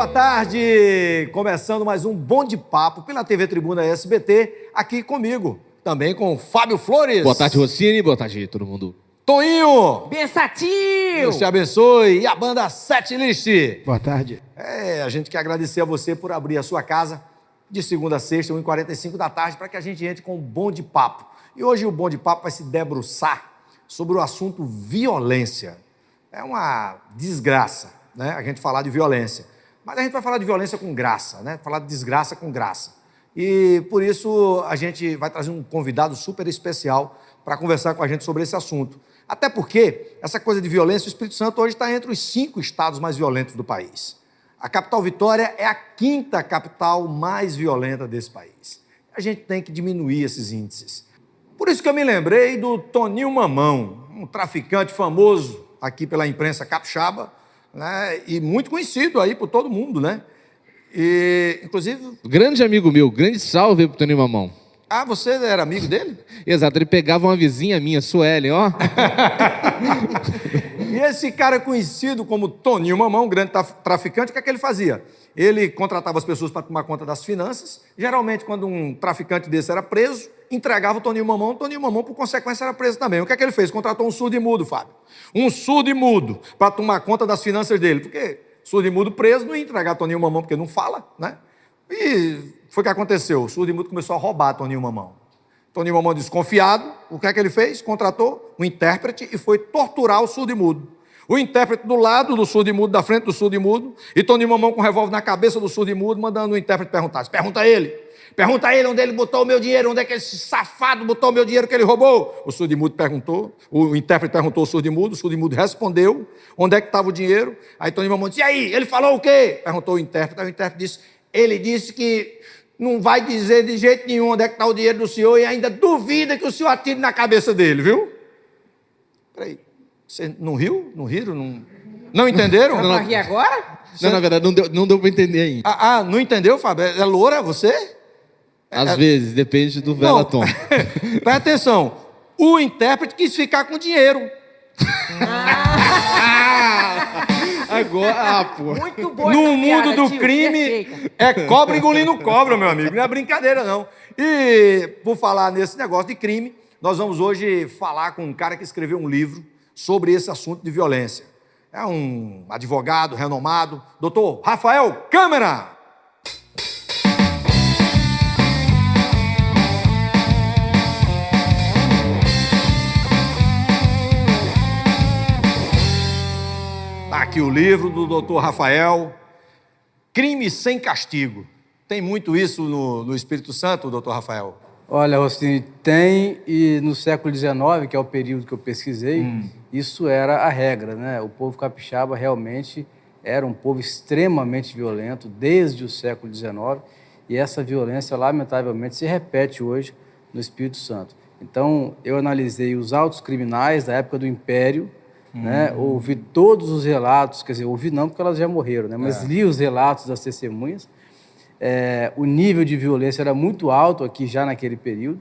tarde! Começando mais um Bom de Papo pela TV Tribuna SBT, aqui comigo, também com Fábio Flores. Boa tarde, Rossini. Boa tarde, todo mundo. Toinho! Bençatil! Deus te abençoe. E a banda Setlist. Boa tarde. A gente quer agradecer a você por abrir a sua casa de segunda a sexta, 1h45 da tarde, para que a gente entre com um Bom de Papo. E hoje o Bom de Papo vai se debruçar sobre o assunto violência. É uma desgraça, né, a gente falar de violência. Mas a gente vai falar de violência com graça, né? Falar de desgraça com graça. E por isso a gente vai trazer um convidado super especial para conversar com a gente sobre esse assunto. Até porque essa coisa de violência, o Espírito Santo hoje está entre os 5 estados mais violentos do país. A capital Vitória é a 5ª capital mais violenta desse país. A gente tem que diminuir esses índices. Por isso que eu me lembrei do Toninho Mamão, um traficante famoso aqui pela imprensa capixaba, né, e muito conhecido aí por todo mundo, né? E, inclusive... Grande amigo meu, grande salve pro Toninho Mamão. Ah, você era amigo dele? Exato, ele pegava uma vizinha minha, Suelen, ó. E esse cara conhecido como Toninho Mamão, um grande traficante, o que é que ele fazia? Ele contratava as pessoas para tomar conta das finanças. Geralmente, quando um traficante desse era preso, entregava o Toninho Mamão, por consequência, era preso também. O que é que ele fez? Contratou um surdo e mudo, Fábio. Um surdo e mudo para tomar conta das finanças dele. Porque surdo e mudo preso não ia entregar Toninho Mamão, porque não fala, né? E foi o que aconteceu. O surdo e mudo começou a roubar Toninho Mamão. Toninho Mamão, desconfiado, o que é que ele fez? Contratou um intérprete e foi torturar o surdo e mudo. O intérprete do lado do surdo e mudo, da frente do surdo e mudo, e Toninho Mamão com um revólver na cabeça do surdo e mudo, mandando o intérprete perguntar. Pergunta a ele onde ele botou o meu dinheiro, onde é que esse safado botou o meu dinheiro que ele roubou. O surdo e mudo perguntou, o intérprete perguntou ao surdo e mudo respondeu onde é que estava o dinheiro. Aí Toninho Mamão disse, e aí, ele falou o quê? Perguntou o intérprete, aí o intérprete disse, ele disse que não vai dizer de jeito nenhum onde é que está o dinheiro do senhor e ainda duvida que o senhor atire na cabeça dele, viu? Peraí, você não riu? Não riram? Não entenderam? Não rir agora? Não, na verdade, não deu pra entender ainda. Não entendeu, Fábio? É loura você? Às vezes, depende do velatom. Presta atenção, o intérprete quis ficar com o dinheiro. Agora, pô. Muito boa No essa mundo piada, do tio, crime, perfeita. é cobra engolindo cobra, meu amigo. Não é brincadeira, não. E, por falar nesse negócio de crime, nós vamos hoje falar com um cara que escreveu um livro sobre esse assunto de violência. É um advogado renomado, doutor Rafael Câmara. Está aqui o livro do doutor Rafael, Crime Sem Castigo. Tem muito isso no Espírito Santo, doutor Rafael? Olha, Rossini, tem, e no século XIX, que é o período que eu pesquisei, isso era a regra, né? O povo capixaba realmente era um povo extremamente violento desde o século XIX, e essa violência, lamentavelmente, se repete hoje no Espírito Santo. Então, eu analisei os autos criminais da época do Império, né? Ouvi todos os relatos, quer dizer, ouvi não porque elas já morreram, né? Mas li os relatos das testemunhas. O nível de violência era muito alto aqui já naquele período,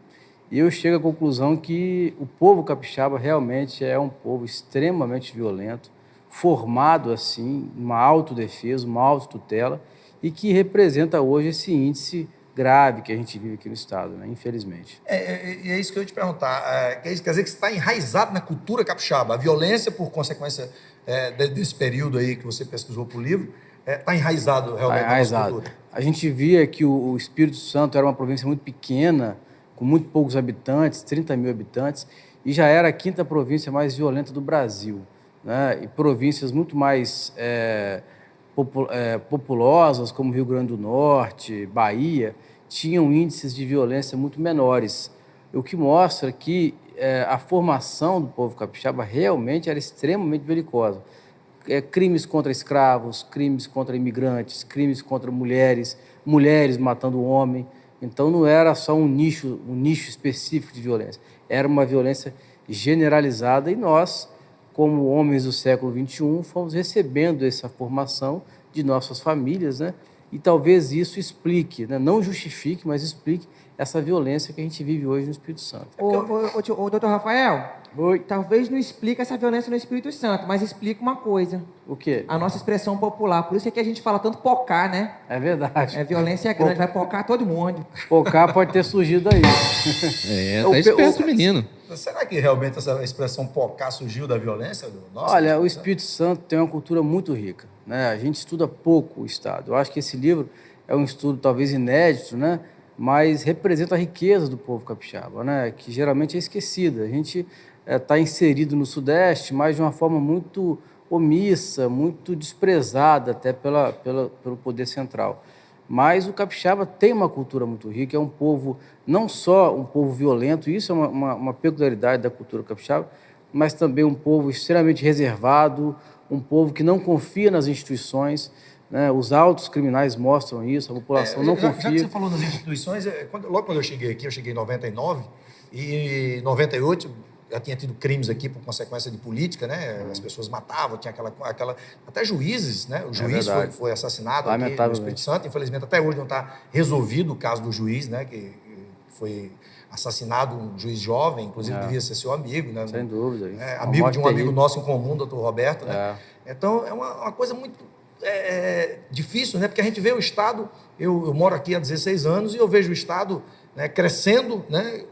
e eu chego à conclusão que o povo capixaba realmente é um povo extremamente violento, formado assim, uma autodefesa, uma autotutela, e que representa hoje esse índice grave que a gente vive aqui no estado, né? Infelizmente. É isso que eu ia te perguntar. Quer dizer que você está enraizado na cultura capixaba. A violência, por consequência desse período aí que você pesquisou para o livro, está enraizado realmente na nossa cultura. A gente via que o Espírito Santo era uma província muito pequena, com muito poucos habitantes, 30 mil habitantes, e já era a 5ª província mais violenta do Brasil, né? E províncias muito mais populosas, como Rio Grande do Norte, Bahia, tinham índices de violência muito menores, o que mostra que a formação do povo capixaba realmente era extremamente belicosa. Crimes contra escravos, crimes contra imigrantes, crimes contra mulheres, mulheres matando homem. Então não era só um nicho específico de violência, era uma violência generalizada, e nós, como homens do século XXI, fomos recebendo essa formação de nossas famílias, né? E talvez isso explique, né? Não justifique, mas explique essa violência que a gente vive hoje no Espírito Santo. Ô, doutor Rafael, Oi. talvez não explique essa violência no Espírito Santo, mas explica uma coisa. O quê? A nossa expressão popular. Por isso é que a gente fala tanto pocar, né? É verdade. É violência grande, vai pocar todo mundo. Pocar pode ter surgido aí. Tá esperto o menino. Será que realmente essa expressão pocar surgiu da violência? Olha, o Espírito Santo tem uma cultura muito rica, né? A gente estuda pouco o Estado. Eu acho que esse livro é um estudo talvez inédito, né? Mas representa a riqueza do povo capixaba, né? Que geralmente é esquecida. A gente está inserido no Sudeste, mas de uma forma muito omissa, muito desprezada até pelo poder central. Mas o capixaba tem uma cultura muito rica, é um povo, não só um povo violento, isso é uma peculiaridade da cultura capixaba, mas também um povo extremamente reservado, um povo que não confia nas instituições, né? Os autos criminais mostram isso, a população não confia. Já que você falou nas instituições, logo quando eu cheguei aqui, eu cheguei em 99, e em 98 já tinha tido crimes aqui por consequência de política, né? As pessoas matavam, tinha aquela até juízes, né? O juiz foi assassinado aqui no Espírito Santo. Infelizmente, até hoje não está resolvido o caso do juiz, né? Que foi assassinado, um juiz jovem, inclusive devia ser seu amigo, né? Sem dúvida. Amigo de um amigo nosso em comum, doutor Roberto, né? Então, é uma coisa muito difícil, né? Porque a gente vê o Estado, eu moro aqui há 16 anos e eu vejo o Estado, né, crescendo, né,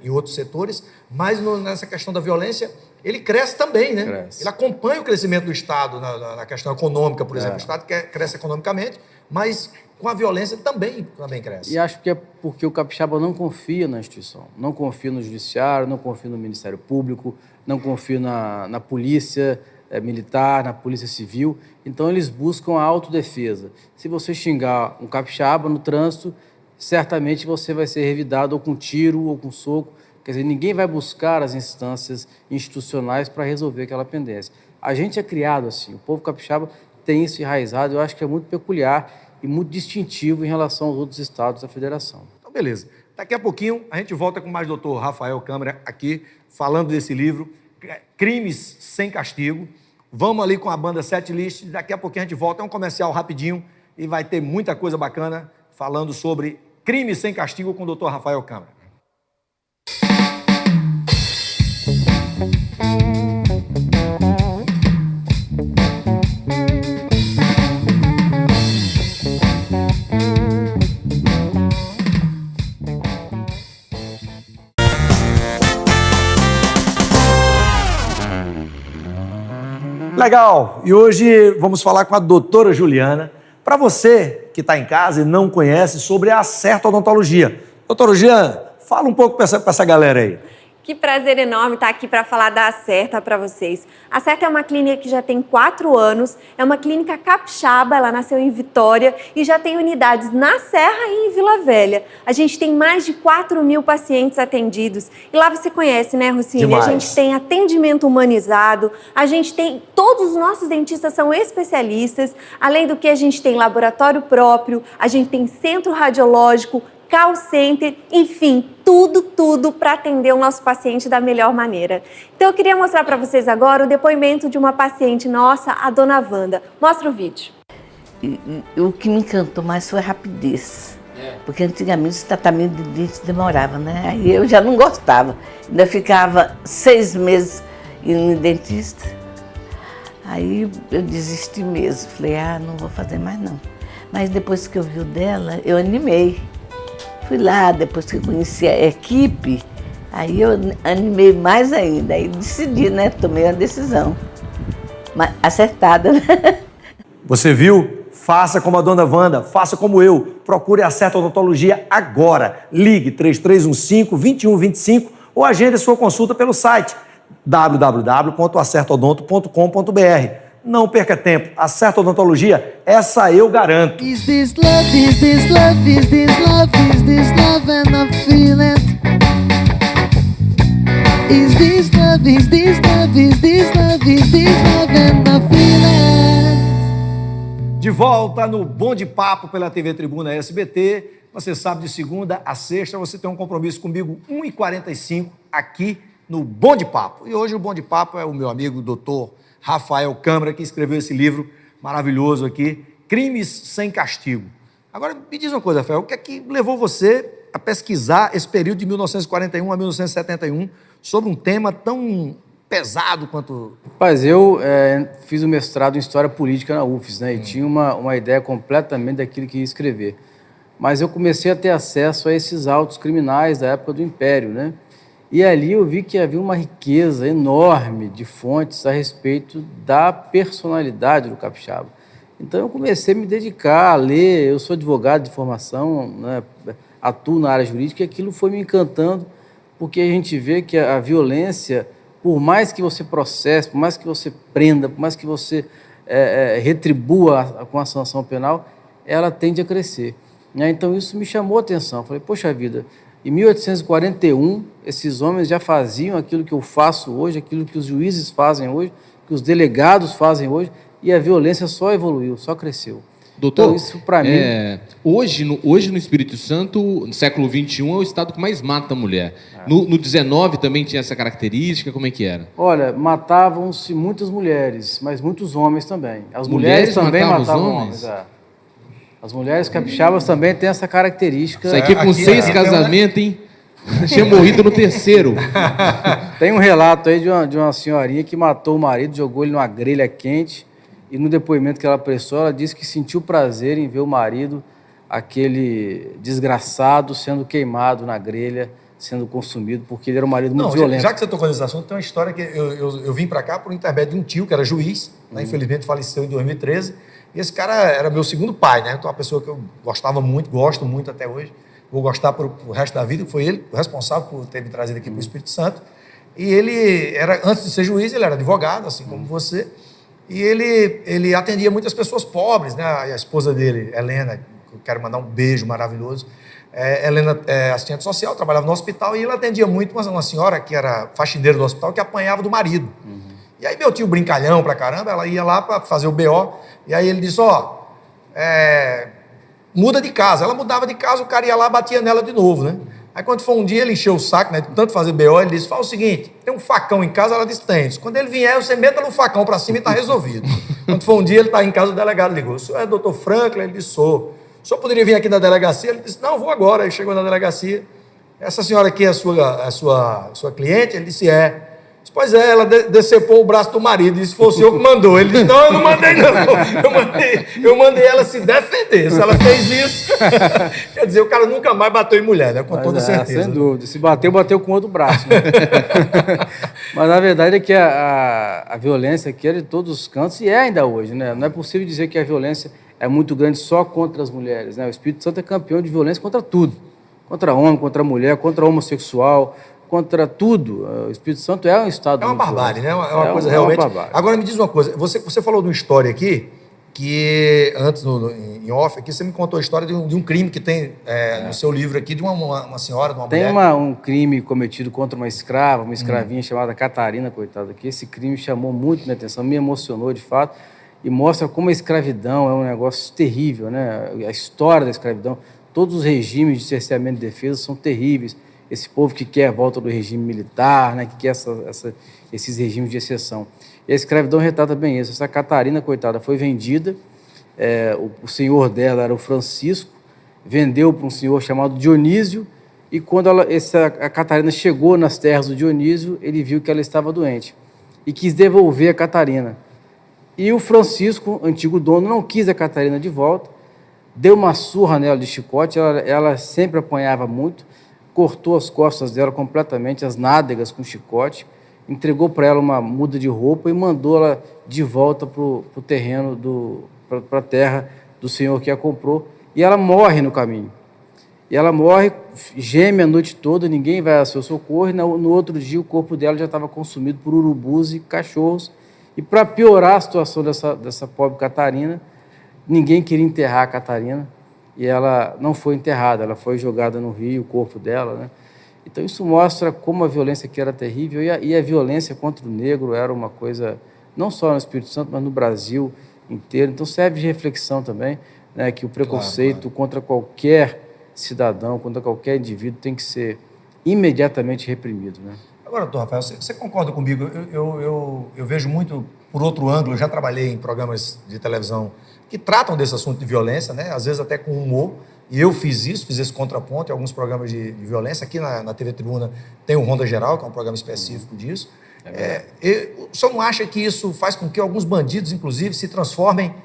em outros setores, mas nessa questão da violência, ele cresce também, né? Cresce. Ele acompanha o crescimento do Estado na questão econômica, por exemplo. O Estado cresce economicamente, mas com a violência também cresce. E acho que é porque o capixaba não confia na instituição, não confia no judiciário, não confia no Ministério Público, não confia na polícia militar, na polícia civil. Então, eles buscam a autodefesa. Se você xingar um capixaba no trânsito, certamente você vai ser revidado ou com tiro ou com soco. Quer dizer, ninguém vai buscar as instâncias institucionais para resolver aquela pendência. A gente é criado assim, o povo capixaba tem isso enraizado, eu acho que é muito peculiar e muito distintivo em relação aos outros estados da federação. Então, beleza. Daqui a pouquinho a gente volta com mais o doutor Rafael Câmara aqui, falando desse livro, Crimes Sem Castigo. Vamos ali com a banda Setlist, daqui a pouquinho a gente volta, é um comercial rapidinho e vai ter muita coisa bacana falando sobre Crimes Sem Castigo com o doutor Rafael Câmara. Legal! E hoje vamos falar com a doutora Juliana. Para você que está em casa e não conhece sobre a Acerta Odontologia. Doutora Juliana, fala um pouco para essa galera aí. Que prazer enorme estar aqui para falar da Acerta para vocês. A Acerta é uma clínica que já tem 4 anos, é uma clínica capixaba, ela nasceu em Vitória e já tem unidades na Serra e em Vila Velha. A gente tem mais de 4.000 pacientes atendidos e lá você conhece, né, Rossini? Demais. A gente tem atendimento humanizado, a gente tem, todos os nossos dentistas são especialistas, além do que a gente tem laboratório próprio, a gente tem centro radiológico, call center, enfim, tudo para atender o nosso paciente da melhor maneira. Então eu queria mostrar para vocês agora o depoimento de uma paciente nossa, a dona Wanda. Mostra o vídeo. O que me encantou mais foi a rapidez. Porque antigamente os tratamentos de dente demoravam, né? Aí eu já não gostava. Ainda ficava 6 meses indo no dentista. Aí eu desisti mesmo. Falei, não vou fazer mais não. Mas depois que eu vi o dela, eu animei. Fui lá, depois que eu conheci a equipe, aí eu animei mais ainda. Aí decidi, né? Tomei a decisão. Mas acertada, né? Você viu? Faça como a dona Wanda, faça como eu. Procure a Acerta Odontologia agora. Ligue 3315-2125 ou agende sua consulta pelo site www.acertodonto.com.br. Não perca tempo. Acerta Odontologia, essa eu garanto. Is this love, is this love, is this love, is this love and I'm feeling? Is this love, is this love, is this love, is this love and I'm feeling? De volta no Bom de Papo pela TV Tribuna SBT. Você sabe, de segunda a sexta você tem um compromisso comigo 1h45 aqui no Bom de Papo. E hoje o Bom de Papo é o meu amigo doutor Rafael Câmara, que escreveu esse livro maravilhoso aqui, crimes sem castigo. Agora, me diz uma coisa, Rafael, o que é que levou você a pesquisar esse período de 1941 a 1971 sobre um tema tão pesado quanto... Rapaz, eu fiz o mestrado em História Política na UFES, né? E tinha uma ideia completamente daquilo que ia escrever. Mas eu comecei a ter acesso a esses autos criminais da época do Império, né? E ali eu vi que havia uma riqueza enorme de fontes a respeito da personalidade do capixaba. Então eu comecei a me dedicar a ler, eu sou advogado de formação, né? Atuo na área jurídica, e aquilo foi me encantando, porque a gente vê que a violência, por mais que você processe, por mais que você prenda, por mais que você retribua com a sanção penal, ela tende a crescer. Né? Então isso me chamou a atenção. Falei, poxa vida, em 1841, esses homens já faziam aquilo que eu faço hoje, aquilo que os juízes fazem hoje, que os delegados fazem hoje, e a violência só evoluiu, só cresceu. Doutor, então, isso para mim... Hoje no Espírito Santo, no século XXI, é o estado que mais mata a mulher. No 19 também tinha essa característica, como é que era? Olha, matavam-se muitas mulheres, mas muitos homens também. As Mulheres mulheres também matavam matavam os homens. As mulheres capixabas também têm essa característica. Isso aqui com aqui, 6 aqui casamentos, hein? Tinha morrido no terceiro. Tem um relato aí de uma senhorinha que matou o marido, jogou ele numa grelha quente, e no depoimento que ela prestou, ela disse que sentiu prazer em ver o marido, aquele desgraçado, sendo queimado na grelha, sendo consumido, porque ele era um marido muito violento. Já que você tocou nesse assunto, tem uma história que eu vim para cá por intermédio de um tio que era juiz, né, infelizmente faleceu em 2013, e esse cara era meu segundo pai, né? Então, uma pessoa que eu gostava muito, gosto muito até hoje, vou gostar pro resto da vida, que foi ele o responsável por ter me trazido aqui para o Espírito Santo. E ele era, antes de ser juiz, ele era advogado, assim como você, e ele atendia muitas pessoas pobres, né? A esposa dele, Helena, eu quero mandar um beijo maravilhoso. Helena é assistente social, trabalhava no hospital, e ele atendia muito uma senhora que era faxineira do hospital, que apanhava do marido. E aí meu tio, brincalhão pra caramba, ela ia lá para fazer o BO, e aí ele disse, muda de casa. Ela mudava de casa, o cara ia lá e batia nela de novo, né? Aí quando foi um dia, ele encheu o saco, né? De tanto fazer BO, ele disse, fala o seguinte, tem um facão em casa? Ela disse, tem. Quando ele vier, você meta no facão pra cima e tá resolvido. Quando foi um dia, ele tá em casa, o delegado ligou, o senhor é doutor Franklin? Ele disse, sou. O senhor poderia vir aqui na delegacia? Ele disse, não, vou agora. Aí chegou na delegacia, essa senhora aqui é a sua cliente? Ele disse, é. Pois é, ela decepou o braço do marido, disse, foi o senhor que mandou. Ele disse, não, eu não mandei não, eu mandei ela se defender, se ela fez isso, quer dizer, o cara nunca mais bateu em mulher, né? Com toda certeza. Sem dúvida, se bateu com outro braço. Né? Mas na verdade é que a violência aqui é de todos os cantos e é ainda hoje, né? Não é possível dizer que a violência é muito grande só contra as mulheres, né? O Espírito Santo é campeão de violência contra tudo, contra homem, contra mulher, contra homossexual, contra tudo. O Espírito Santo é um estado... É uma barbárie, né? É uma coisa uma realmente... barbárie. Agora me diz uma coisa, você falou de uma história aqui, que antes, em off, aqui, você me contou a história de um crime que tem no seu livro aqui, de uma senhora, de uma mulher... Tem um crime cometido contra uma escrava, uma escravinha chamada Catarina, coitada, que esse crime chamou muito minha atenção, me emocionou de fato, e mostra como a escravidão é um negócio terrível, né? A história da escravidão, todos os regimes de cerceamento de defesa são terríveis. Esse povo que quer a volta do regime militar, né, que quer esses regimes de exceção. E a escravidão retrata bem isso. Essa Catarina, coitada, foi vendida, o senhor dela era o Francisco, vendeu para um senhor chamado Dionísio, e quando a Catarina chegou nas terras do Dionísio, ele viu que ela estava doente e quis devolver a Catarina. E o Francisco, antigo dono, não quis a Catarina de volta, deu uma surra nela de chicote, ela sempre apanhava muito, cortou as costas dela completamente, as nádegas com chicote, entregou para ela uma muda de roupa e mandou ela de volta para o terreno, para a terra do senhor que a comprou, e ela morre no caminho. E ela morre, geme a noite toda, ninguém vai ao seu socorro, e no outro dia o corpo dela já estava consumido por urubus e cachorros, e para piorar a situação dessa pobre Catarina, ninguém queria enterrar a Catarina, e ela não foi enterrada, ela foi jogada no rio, o corpo dela, né? Então isso mostra como a violência aqui era terrível, e a violência contra o negro era uma coisa, não só no Espírito Santo, mas no Brasil inteiro. Então serve de reflexão também, né, que o preconceito contra qualquer cidadão, contra qualquer indivíduo tem que ser imediatamente reprimido, né? Agora, doutor Rafael, você concorda comigo? Eu vejo muito por outro ângulo. Eu já trabalhei em programas de televisão que tratam desse assunto de violência, né? Às vezes até com humor. E eu fiz esse contraponto em alguns programas de violência. Aqui na TV Tribuna tem o Ronda Geral, que é um programa específico disso. O senhor não acha que isso faz com que alguns bandidos, inclusive, se transformem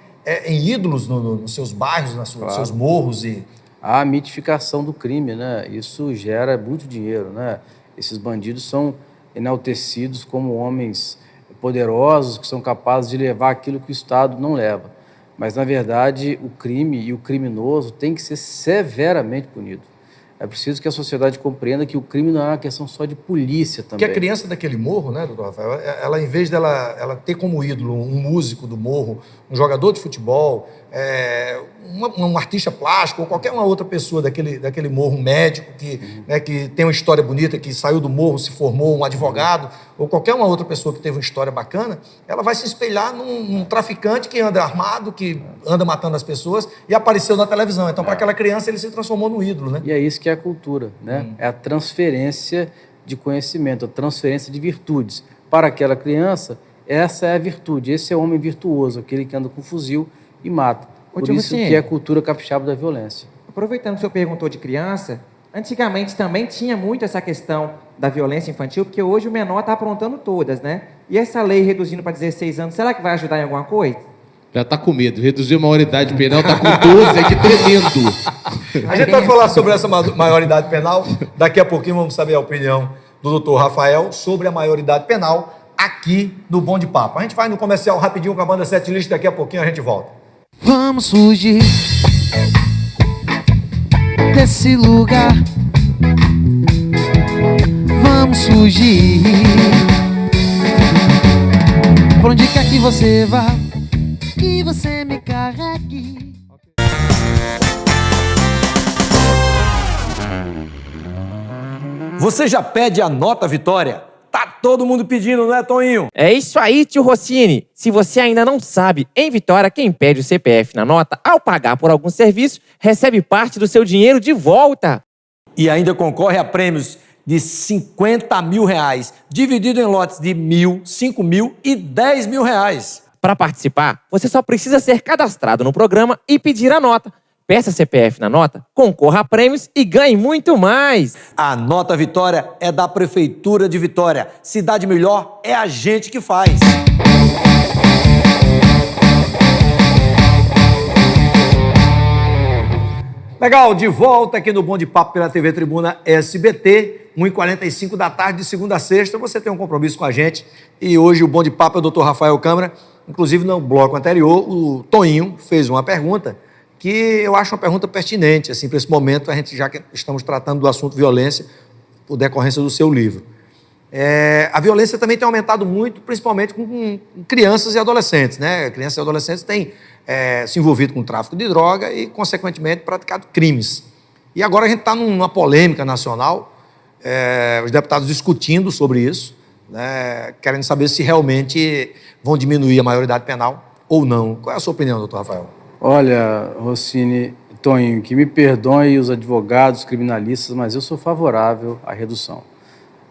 em ídolos nos seus bairros, nos seus morros? A mitificação do crime, né? Isso gera muito dinheiro, né? Esses bandidos são enaltecidos como homens poderosos que são capazes de levar aquilo que o Estado não leva. Mas, na verdade, o crime e o criminoso tem que ser severamente punido. É preciso que a sociedade compreenda que o crime não é uma questão só de polícia também. Porque a criança daquele morro, né, doutor Rafael, ela em vez dela ela ter como ídolo um músico do morro, um jogador de futebol, um artista plástico ou qualquer uma outra pessoa daquele morro, um médico que tem uma história bonita, que saiu do morro, se formou, um advogado, ou qualquer uma outra pessoa que teve uma história bacana, ela vai se espelhar num traficante que anda armado, que anda matando as pessoas e apareceu na televisão. Então, para aquela criança, ele se transformou no ídolo, né? E é isso que é a cultura, né? É a transferência de conhecimento, a transferência de virtudes. Para aquela criança, essa é a virtude, esse é o homem virtuoso, aquele que anda com fuzil e mata. Por isso que é a cultura capixaba da violência. Aproveitando que o senhor perguntou de criança, antigamente também tinha muito essa questão da violência infantil, porque hoje o menor está aprontando todas, né? E essa lei reduzindo para 16 anos, será que vai ajudar em alguma coisa? Já está com medo. Reduziu a maioridade penal, está com 12 aqui tremendo. A gente vai falar sobre essa maioridade penal. Daqui a pouquinho vamos saber a opinião do doutor Rafael sobre a maioridade penal aqui no Bom de Papo. A gente vai no comercial rapidinho com a banda Setlist, daqui a pouquinho a gente volta. Vamos fugir desse lugar. Vamos fugir. Por onde quer que você vá, que você me carregue. Você já pede a nota Vitória? Tá todo mundo pedindo, não é, Toninho? É isso aí, tio Rossini. Se você ainda não sabe, em Vitória, quem pede o CPF na nota, ao pagar por algum serviço, recebe parte do seu dinheiro de volta. E ainda concorre a prêmios de R$50 mil, dividido em lotes de 1.000, 5.000 e R$10.000. Para participar, você só precisa ser cadastrado no programa e pedir a nota. Peça CPF na nota, concorra a prêmios e ganhe muito mais. A nota Vitória é da Prefeitura de Vitória. Cidade melhor é a gente que faz. Legal, de volta aqui no Bom de Papo pela TV Tribuna SBT, 1h45 da tarde, de segunda a sexta. Você tem um compromisso com a gente e hoje o Bom de Papo é o doutor Rafael Câmara. Inclusive, no bloco anterior, o Toninho fez uma pergunta que eu acho uma pergunta pertinente, assim, para esse momento, a gente já que estamos tratando do assunto violência, por decorrência do seu livro. A violência também tem aumentado muito, principalmente com crianças e adolescentes, né? Crianças e adolescentes têm se envolvido com tráfico de droga e, consequentemente, praticado crimes. E agora a gente está numa polêmica nacional, os deputados discutindo sobre isso, né, querendo saber se realmente vão diminuir a maioridade penal ou não. Qual é a sua opinião, doutor Rafael? Olha, Rossini, Toninho, que me perdoem os advogados criminalistas, mas eu sou favorável à redução.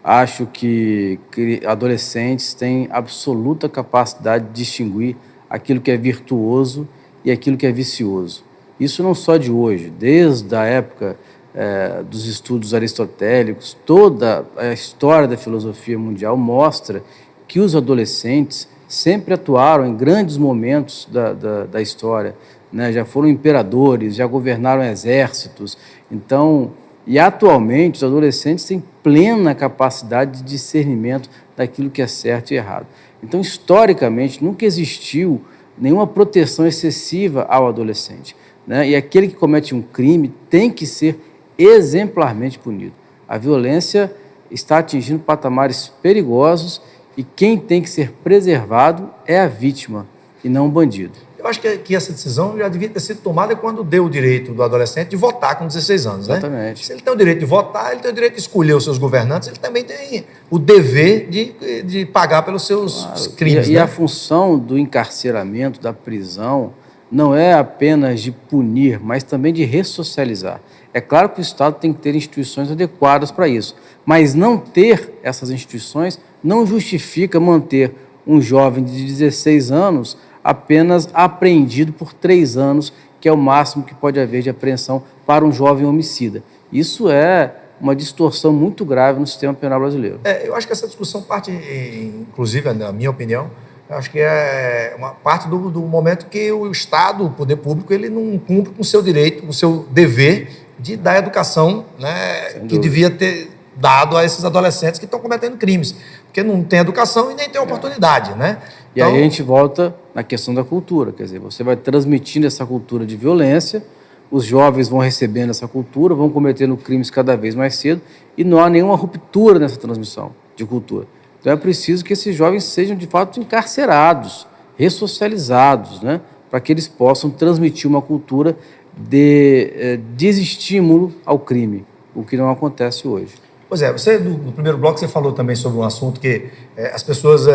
Acho que adolescentes têm absoluta capacidade de distinguir aquilo que é virtuoso e aquilo que é vicioso. Isso não só de hoje, desde a época dos estudos aristotélicos, toda a história da filosofia mundial mostra que os adolescentes sempre atuaram em grandes momentos da história, né? Já foram imperadores, já governaram exércitos. Então, e atualmente os adolescentes têm plena capacidade de discernimento daquilo que é certo e errado. Então, historicamente, nunca existiu nenhuma proteção excessiva ao adolescente, né? E aquele que comete um crime tem que ser exemplarmente punido. A violência está atingindo patamares perigosos e quem tem que ser preservado é a vítima e não o bandido. Eu acho que essa decisão já devia ter sido tomada quando deu o direito do adolescente de votar com 16 anos, né? Exatamente. Se ele tem o direito de votar, ele tem o direito de escolher os seus governantes, ele também tem o dever de pagar pelos seus crimes. E a função do encarceramento, da prisão, não é apenas de punir, mas também de ressocializar. É claro que o Estado tem que ter instituições adequadas para isso, mas não ter essas instituições não justifica manter um jovem de 16 anos apenas apreendido por 3 anos, que é o máximo que pode haver de apreensão para um jovem homicida. Isso é uma distorção muito grave no sistema penal brasileiro. Eu acho que essa discussão parte, inclusive, na minha opinião, eu acho que é uma parte do momento que o Estado, o poder público, ele não cumpre com o seu direito, com o seu dever de dar a educação, né, que devia ter dado a esses adolescentes que estão cometendo crimes. Porque não tem educação e nem tem oportunidade, né? E aí a gente volta na questão da cultura, quer dizer, você vai transmitindo essa cultura de violência, os jovens vão recebendo essa cultura, vão cometendo crimes cada vez mais cedo e não há nenhuma ruptura nessa transmissão de cultura. Então é preciso que esses jovens sejam, de fato, encarcerados, ressocializados, né? Para que eles possam transmitir uma cultura de desestímulo ao crime, o que não acontece hoje. Pois é, você, no primeiro bloco, você falou também sobre um assunto que as pessoas,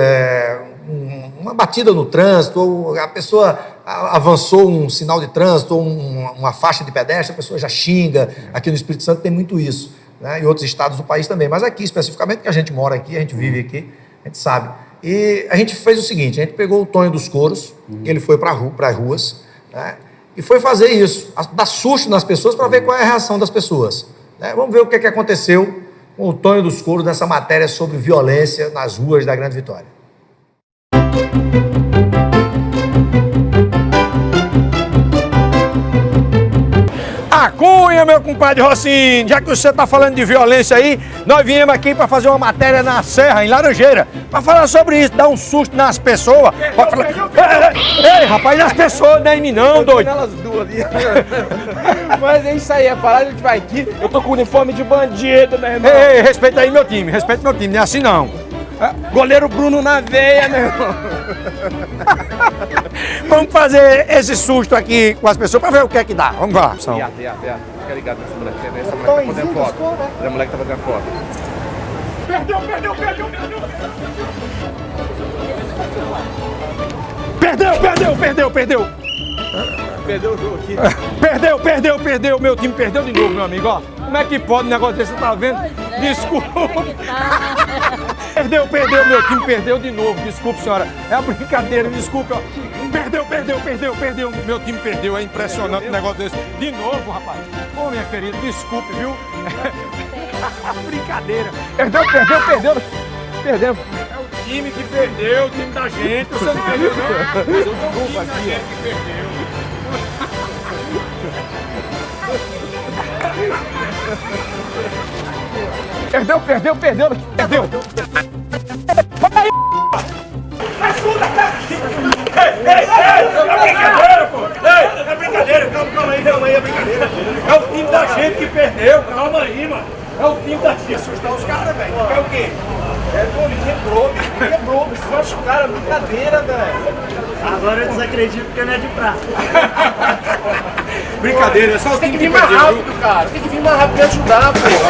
uma batida no trânsito, ou a pessoa avançou um sinal de trânsito, ou uma faixa de pedestre, a pessoa já xinga. Aqui no Espírito Santo tem muito isso, né? Em outros estados do país também, mas aqui especificamente, que a gente mora aqui, a gente vive aqui, a gente sabe. E a gente fez o seguinte, a gente pegou o Tonho dos Coros, que ele foi para as ruas, né? E foi fazer isso, dar susto nas pessoas para ver qual é a reação das pessoas, né? Vamos ver o que aconteceu com o Tonho dos Coros nessa matéria sobre violência nas ruas da Grande Vitória. A Cunha, meu compadre Rocinho, já que você está falando de violência aí, nós viemos aqui para fazer uma matéria na Serra, em Laranjeira, para falar sobre isso, dar um susto nas pessoas. Ei, rapaz, nas pessoas, não é em mim não, doido. Elas duas ali. Mas é isso aí, a parada a gente vai aqui. Eu tô com uniforme de bandido, meu irmão. Ei, respeita aí meu time, não é assim não. Goleiro Bruno na veia, meu irmão. Vamos fazer esse susto aqui com as pessoas para ver o que é que dá. Vamos lá, pessoal. Fica ligado nessa moleque. Essa moleque tá fazendo foto. Essa moleque tá fazendo foto. Perdeu. Perdeu o jogo aqui. Perdeu. Meu time perdeu de novo, meu amigo. Ó, como é que pode um negócio desse? Você tá vendo? Desculpa. Perdeu, meu time perdeu de novo. Desculpe, senhora. É a brincadeira, desculpe. Ó. Perdeu. Meu time perdeu. É impressionante um negócio desse. De novo, rapaz. Ô, minha querida, desculpe, viu? Brincadeira. Perdeu. É o time que perdeu, o time da gente. Você não perdeu, não? Desculpa aqui, ó. Que perdeu. Perdeu. Vai aí, mas escuta, é brincadeira, pô. É brincadeira, calma aí, é brincadeira. É o time da gente que perdeu, calma aí, mano. É o time da gente. Assustar os caras, velho. É o quê? Quebrou. Os caras, brincadeira, velho. Agora eu desacredito porque não é de prata. Brincadeira, é só o time que perdeu. Tem que vir mais rápido e ajudar, porra.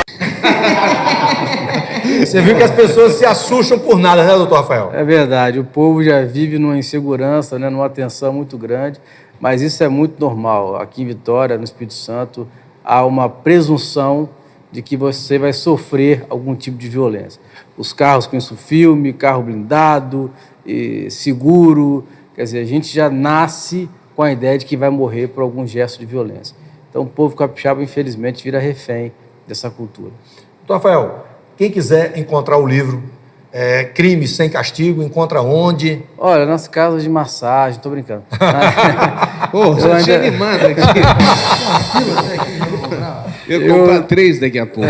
Você viu que as pessoas se assustam por nada, né, doutor Rafael? É verdade, o povo já vive numa insegurança, né, numa tensão muito grande, mas isso é muito normal. Aqui em Vitória, no Espírito Santo, há uma presunção de que você vai sofrer algum tipo de violência. Os carros com isso filme, carro blindado, seguro, quer dizer, a gente já nasce com a ideia de que vai morrer por algum gesto de violência. Então o povo capixaba, infelizmente, vira refém dessa cultura. Doutor Rafael, quem quiser encontrar o livro Crimes Sem Castigo, encontra onde? Olha, nas casas de massagem, tô brincando. Pô, você ainda... animado aqui. Eu vou comprar 3 daqui a pouco.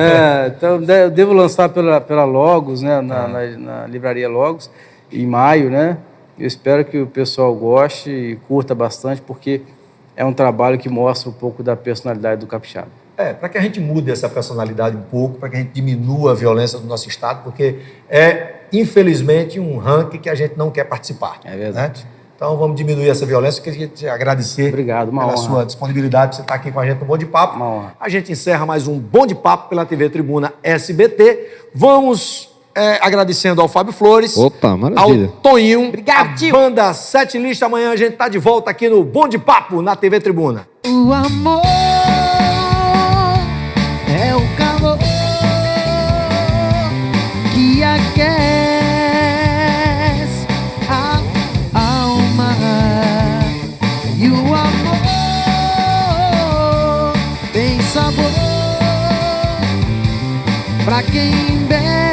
Então eu devo lançar pela Logos, né, na livraria Logos, em maio, né? Eu espero que o pessoal goste e curta bastante, porque é um trabalho que mostra um pouco da personalidade do capixaba. Para que a gente mude essa personalidade um pouco, para que a gente diminua a violência do nosso estado, porque é, infelizmente, um ranking que a gente não quer participar. É verdade. Né? Então, vamos diminuir essa violência. Queria te agradecer pela sua disponibilidade, você estar aqui com a gente no Bom de Papo. Uma honra. A gente encerra mais um Bom de Papo pela TV Tribuna SBT. Vamos agradecendo ao Fábio Flores, Opa, maravilha. ao Toninho, Obrigado, tio. Banda Sete Lista. Amanhã a gente está de volta aqui no Bom de Papo na TV Tribuna. O amor é o calor que aquece Pra quem bebe